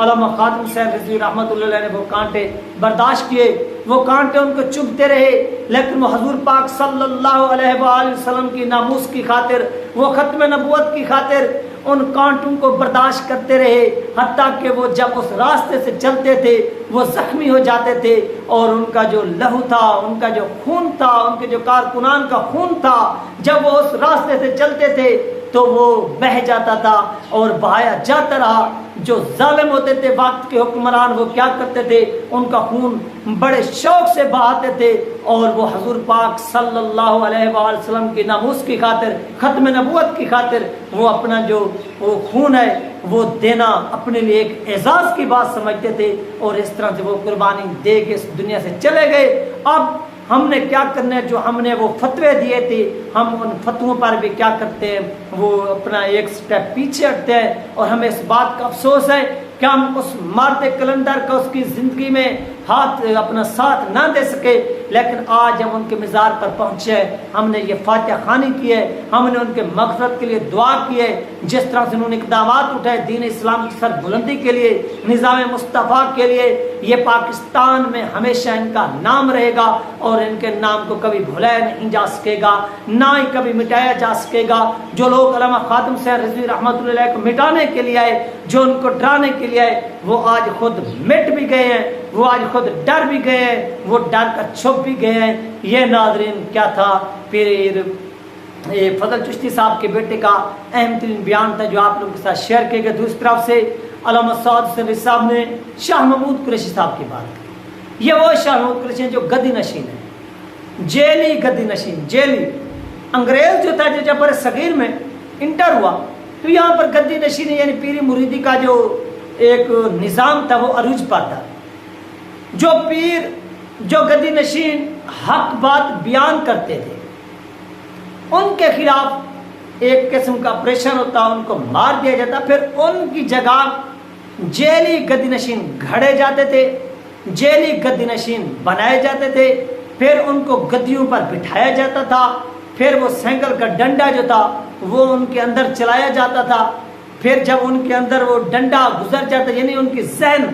علامہ خاتم حسین رضوی رحمتہ اللہ نے وہ کانٹے برداشت کیے، وہ کانٹے ان کو چبھتے رہے، لیکن وہ حضور پاک صلی اللہ علیہ وآلہ وسلم کی ناموس کی خاطر، وہ ختم نبوت کی خاطر ان کانٹوں کو برداشت کرتے رہے، حتیٰ کہ وہ جب اس راستے سے چلتے تھے وہ زخمی ہو جاتے تھے، اور ان کا جو لہو تھا، ان کا جو خون تھا، ان کے جو کارکنان کا خون تھا، جب وہ اس راستے سے چلتے تھے تو وہ بہہ جاتا تھا اور بہایا جاتا رہا۔ جو ظالم ہوتے تھے وقت کے حکمران، وہ کیا کرتے تھے، ان کا خون بڑے شوق سے بہاتے تھے، اور وہ حضور پاک صلی اللہ علیہ وآلہ وسلم کی ناموس کی خاطر، ختم نبوت کی خاطر وہ اپنا جو وہ خون ہے وہ دینا اپنے لیے ایک اعزاز کی بات سمجھتے تھے، اور اس طرح سے وہ قربانی دے کے اس دنیا سے چلے گئے۔ اب ہم نے کیا کرنا ہے، جو ہم نے وہ فتوے دیے تھے، ہم ان فتووں پر بھی کیا کرتے ہیں، وہ اپنا ایک سٹیپ پیچھے ہٹتے ہیں، اور ہمیں اس بات کا افسوس ہے کہ ہم اس مارد کلندر کا اس کی زندگی میں ہاتھ اپنا ساتھ نہ دے سکے، لیکن آج ہم ان کے مزار پر پہنچے ہیں، ہم نے یہ فاتحہ خوانی کی ہے، ہم نے ان کے مغفرت کے لیے دعا کی ہے، جس طرح سے انہوں نے اقدامات اٹھائے دین اسلام کی سر بلندی کے لیے، نظام مصطفیٰ کے لیے، یہ پاکستان میں ہمیشہ ان کا نام رہے گا، اور ان کے نام کو کبھی بھلایا نہیں جا سکے گا، نہ ہی کبھی مٹایا جا سکے گا۔ جو لوگ علامہ خاتم حسین رضوی رحمتہ اللہ علیہ کو مٹانے کے لیے آئے، جو ان کو ڈرانے کے لیے آئے، وہ آج خود مٹ بھی گئے ہیں، وہ آج خود ڈر بھی گئے ہیں، وہ ڈر کا چھپ بھی گئے ہیں۔ یہ ناظرین کیا تھا پیر فضل چشتی صاحب کے بیٹے کا اہم ترین بیان تھا جو آپ لوگوں کے ساتھ شیئر کیے گئے۔ دوسری طرف سے علامہ سعد حسین صاحب نے شاہ محمود قریشی صاحب کی بات کی۔ یہ وہ شاہ محمود قریشی ہیں جو گدی نشین ہیں، جیلی گدی نشین، جیلی انگریز جو تھا، جو جب بر صغیر میں انٹر ہوا تو یہاں پر گدی نشین یعنی پیری مریدی کا جو ایک نظام تھا وہ عروج پر تھا۔ جو پیر، جو گدی نشین حق بات بیان کرتے تھے، ان کے خلاف ایک قسم کا آپریشن ہوتا، ان کو مار دیا جاتا، پھر ان کی جگہ جیلی گدی نشین گھڑے جاتے تھے، جیلی گدی نشین بنائے جاتے تھے، پھر ان کو گدیوں پر بٹھایا جاتا تھا، پھر وہ سینکل کا ڈنڈا جو تھا وہ ان کے اندر چلایا جاتا تھا، پھر جب ان کے اندر وہ ڈنڈا گزر جاتا، یعنی ان کی ذہن،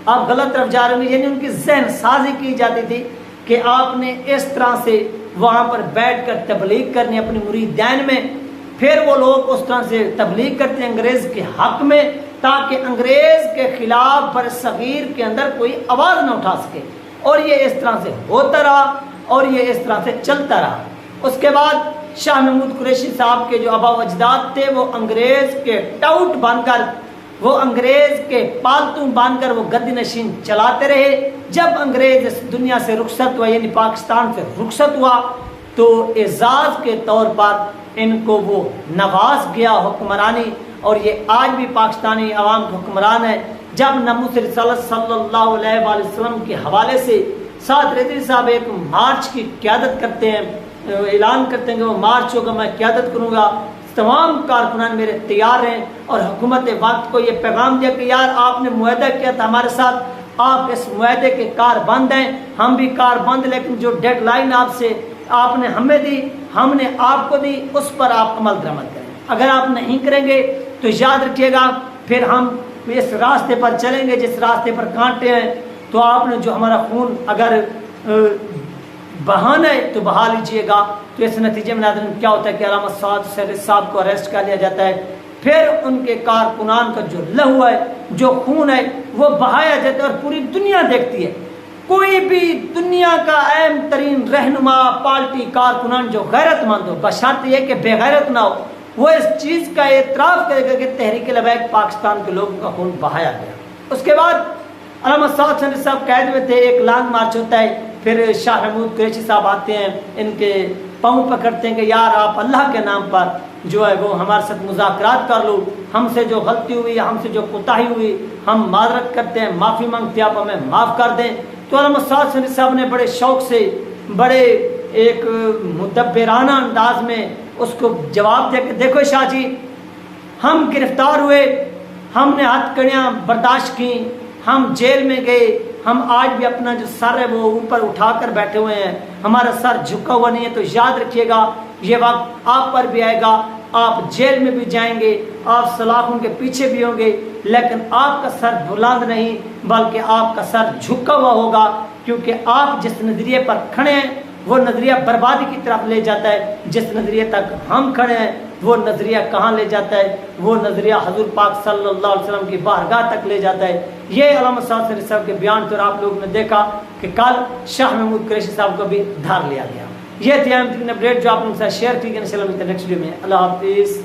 آپ غلط طرف جا رہے ہیں، یعنی ان کی ذہن سازی کی جاتی تھی کہ آپ نے اس طرح سے وہاں پر بیٹھ کر تبلیغ کرنی اپنی مریدین میں، پھر وہ لوگ اس طرح سے تبلیغ کرتے ہیں انگریز کے حق میں، تاکہ انگریز کے خلاف بر صغیر کے اندر کوئی آواز نہ اٹھا سکے، اور یہ اس طرح سے ہوتا رہا، اور یہ اس طرح سے چلتا رہا۔ اس کے بعد شاہ محمود قریشی صاحب کے جو آبا و اجداد تھے وہ انگریز کے ٹاؤٹ بن کر، وہ انگریز کے پالتو بن کر وہ گدی نشین چلاتے رہے۔ جب انگریز اس دنیا سے رخصت ہوا، یعنی پاکستان سے رخصت ہوا، تو اعزاز کے طور پر ان کو وہ نواز گیا حکمرانی، اور یہ آج بھی پاکستانی عوام کے حکمران ہے۔ جب ناموس رسالت صلی اللہ علیہ وآلہ وسلم کے حوالے سے سعد رضوی صاحب ایک مارچ کی قیادت کرتے ہیں، اعلان کرتے ہیں کہ وہ مارچ ہوگا، میں قیادت کروں گا، تمام کارکنان میرے تیار ہیں، اور حکومت وقت کو یہ پیغام دیا کہ یار آپ نے معاہدہ کیا تھا ہمارے ساتھ، آپ اس معاہدے کے کار بند ہیں، ہم بھی کار بند، لیکن جو ڈیڈ لائن آپ نے ہمیں دی، ہم نے آپ کو دی، اس پر آپ عمل درآمد کریں۔ اگر آپ نہیں کریں گے تو یاد رکھیے گا پھر ہم اس راستے پر چلیں گے جس راستے پر کانٹے ہیں، تو آپ نے جو ہمارا خون اگر بہانا ہے تو بہا لیجئے گا۔ تو اس نتیجے میں ناظرین کیا ہوتا ہے کہ علامہ سعد حسین صاحب کو اریسٹ کر لیا جاتا ہے، پھر ان کے کارکنان کا جو لہو ہے، جو خون ہے، وہ بہایا جاتا ہے، اور پوری دنیا دیکھتی ہے۔ کوئی بھی دنیا کا اہم ترین رہنما، پارٹی کارکنان جو غیرت مند ہو، بشرط یہ کہ بے غیرت نہ ہو، وہ اس چیز کا اعتراف کرے گا کہ تحریک لبیک پاکستان کے لوگوں کا خون بہایا گیا۔ اس کے بعد علامہ سعد حسین صاحب قید میں تھے، ایک لانگ مارچ ہوتا ہے، پھر شاہ محمود قریشی صاحب آتے ہیں، ان کے پاؤں پکڑتے ہیں کہ یار آپ اللہ کے نام پر جو ہے وہ ہمارے ساتھ مذاکرات کر لو، ہم سے جو غلطی ہوئی، ہم سے جو کوتاہی ہوئی، ہم معذرت کرتے ہیں، معافی مانگتے ہیں، آپ ہمیں معاف کر دیں۔ تو علامہ سعد حسین صاحب نے بڑے شوق سے، بڑے ایک مدبرانہ انداز میں اس کو جواب دیا کہ دیکھو شاہ جی، ہم گرفتار ہوئے، ہم نے ہتھ کڑیاں برداشت کی، ہم جیل میں گئے، ہم آج بھی اپنا جو سر ہے وہ اوپر اٹھا کر بیٹھے ہوئے ہیں، ہمارا سر جھکا ہوا نہیں ہے، تو یاد رکھیے گا یہ وقت آپ پر بھی آئے گا، آپ جیل میں بھی جائیں گے، آپ سلاخوں کے پیچھے بھی ہوں گے، لیکن آپ کا سر بلند نہیں بلکہ آپ کا سر جھکا ہوا ہوگا، کیونکہ آپ جس نظریے پر کھڑے ہیں وہ نظریہ بربادی کی طرف لے جاتا ہے، جس نظریے تک ہم کھڑے ہیں وہ نظریہ کہاں لے جاتا ہے؟ وہ نظریہ حضور پاک صلی اللہ علیہ وسلم کی بارگاہ تک لے جاتا ہے۔ یہ علامہ صاحب سے صاحب کے بیان تو آپ لوگوں نے دیکھا کہ کل شاہ محمود قریشی صاحب کو بھی دھار لیا گیا۔ یہ تھی اہم ترین اپڈیٹ جو آپ لوگوں کے ساتھ شیئر کی گئی۔ انشاءاللہ ملتے ہیں نیکسٹ ویڈیو میں۔ اللہ حافظ۔